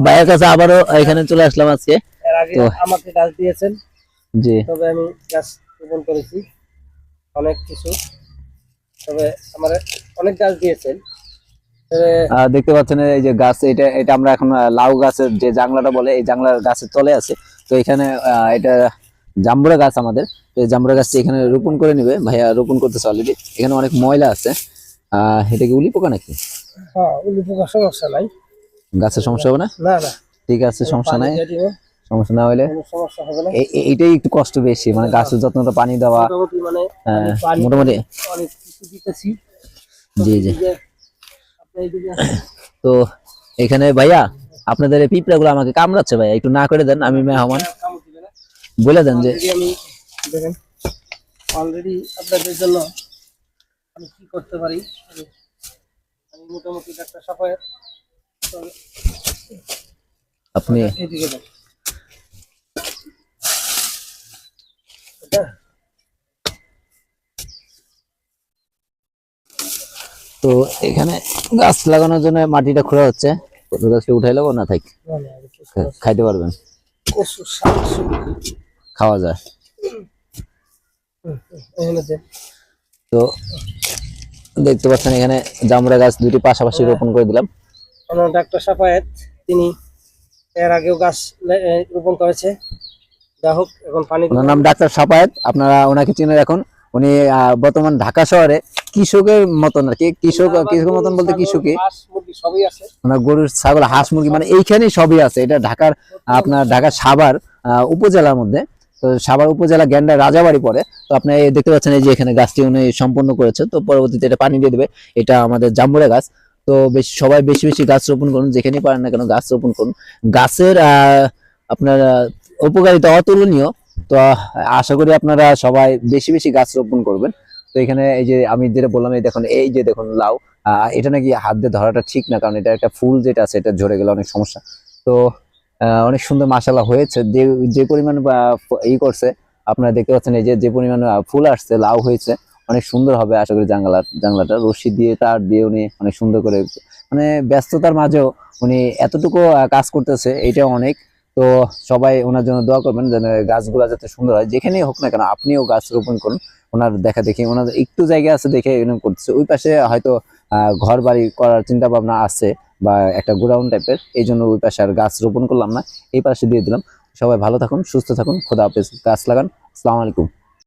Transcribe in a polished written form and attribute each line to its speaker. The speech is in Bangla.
Speaker 1: ভাইয়ের কাছে আবারও এখানে চলে আসলাম আজকে।
Speaker 2: এর আগে
Speaker 1: তো
Speaker 2: আমাকে গাছ দিয়েছেন,
Speaker 1: জি
Speaker 2: তবে আমি গাছ রোপণ করেছি অনেক কিছু, তবে আমার অনেক গাছ দিয়েছেন। তবে
Speaker 1: দেখতে পাচ্ছেন এই যে গাছ, এটা এটা আমরা এখন লাউ গাছের যে জাংলাটা বলে এই জাংলার গাছের তলে আছে। তো এখানে এটা জাম্বুরা গাছ আমাদের। তো এই জাম্বুরা গাছটি এখানে রোপণ করে নিবে, ভাইয়া রোপণ করতেছে অলরেডি। এখানে অনেক ময়লা আছে। এটা কি উলি পোকা নাকি?
Speaker 2: হ্যাঁ, উল্লি পোকার সমস্যা নাই।
Speaker 1: গাছের সমস্যা হবে না?
Speaker 2: না না,
Speaker 1: ঠিক আছে,
Speaker 2: আমি
Speaker 1: সমস্যা
Speaker 2: পানি
Speaker 1: নাই।
Speaker 2: দিয়ে দিব,
Speaker 1: সমস্যা না হলে
Speaker 2: কোনো সমস্যা হবে না।
Speaker 1: এইটাই একটু কষ্ট বেশি, মানে গাছের যত্নটা, পানি দেওয়া।
Speaker 2: মোটামুটি মানে আমি পানি
Speaker 1: মোটামুটি
Speaker 2: অনেক কিছু দিতেছি।
Speaker 1: জি জি।
Speaker 2: আপনি এইদিকে
Speaker 1: তো এখানে ভাইয়া আপনাদের এই পিঁপড়া গুলো আমাকে কামড়াচ্ছে, ভাইয়া একটু না করে দেন, আমি মেহমান।
Speaker 2: কামড় দিবে না।
Speaker 1: বলে দেন যে
Speaker 2: অলরেডি আমি দেখেন, অলরেডি আপনাদের জন্য আমি কি করতে পারি। আমি আমি মোটামুটি ডাক্তার সাফায়েত, তবে
Speaker 1: আপনি
Speaker 2: এইদিকে দেন এটা।
Speaker 1: তো এখানে গাছ লাগানোর জন্য মাটিটা খোঁড়া হচ্ছে। কত গাছটা উঠাই লাগো না থাক,
Speaker 2: মানে আমি কি
Speaker 1: খাইতে পারবেন,
Speaker 2: কচু শাক
Speaker 1: খাওয়া যায়।
Speaker 2: এখানে দেন।
Speaker 1: তো দেখতে পাচ্ছেন এখানে জামুরা গাছ দুটি পাশাপাশি রোপণ করে দিলাম।
Speaker 2: আমার ডাক্তার সাফায়েত, তিনি এর আগেও গাছ রোপণ করেছে। যা হোক, এখন পানি
Speaker 1: ওনার
Speaker 2: দিব।
Speaker 1: নাম ডাক্তার সাফায়েত, আপনারা ওনাকে চিনে রাখুন। উনি বর্তমান ঢাকা শহরে কৃষকের মতন আর কি, কৃষকের মতন বলতে কৃষকই,
Speaker 2: হাঁস মুরগি সবই আছে।
Speaker 1: ওনার গরু ছাগল হাঁস মুরগি মানে এইখানেই সবই আছে। এটা ঢাকার আপনার ঢাকার সাভার উপজেলার মধ্যে। তো সাভার উপজেলা গ্যান্ডার রাজাবাড়ি পড়ে। তো আপনি এই দেখতে পাচ্ছেন এই যে এখানে গাছটি উনি সম্পূর্ণ করেছে। তো পরবর্তীতে এটা পানি দিয়ে দেবে। এটা আমাদের জাম্বুরা গাছ। তো বেশি সবাই বেশি বেশি গাছ রোপণ করুন, যেখানেই পারেন না কেন গাছ রোপণ করুন। গাছের আপনার উপকারিতা অতুলনীয়। তো আশা করি আপনারা সবাই বেশি বেশি গাছ রোপণ করবেন। তো এখানে এই যে আমি যেটা বললাম, এই দেখুন, এই যে দেখুন লাউ, এটা নাকি হাত দিয়ে ধরাটা ঠিক না, কারণ এটা একটা ফুল যেটা আছে এটা ঝরে গেলে অনেক সমস্যা। তো অনেক সুন্দর মাশাআল্লাহ হয়েছে। যে যে পরিমাণ ই করছে, আপনারা দেখতে পাচ্ছেন এই যে যে পরিমাণ ফুল আসছে, লাউ হয়েছে, অনেক সুন্দর হবে আশা করি। জাংলাটা রশি দিয়ে তার দিয়ে উনি অনেক সুন্দর করে, মানে ব্যস্ততার মাঝেও উনি এতটুকু কাজ করতেছে, এটা অনেক। তো সবাই ওনার জন্য দোয়া করবেন যেন গাছগুলা যাতে সুন্দর হয়, যেখানেই হোক না কেন আপনিও গাছ রোপণ করুন। ওনার দেখা দেখি ওনার একটু জায়গা আছে দেখে এরকম করতেছে। ওই পাশে হয়তো ঘর বাড়ি করার চিন্তা ভাবনা আছে, বা একটা গোডাউন টাইপের, এই জন্য ওই পাশে আর গাছ রোপণ করলাম না, এই পাশে দিয়ে দিলাম। সবাই ভালো থাকুন, সুস্থ থাকুন, খোদা হাফেজ। গাছ লাগান। আসসালামু আলাইকুম।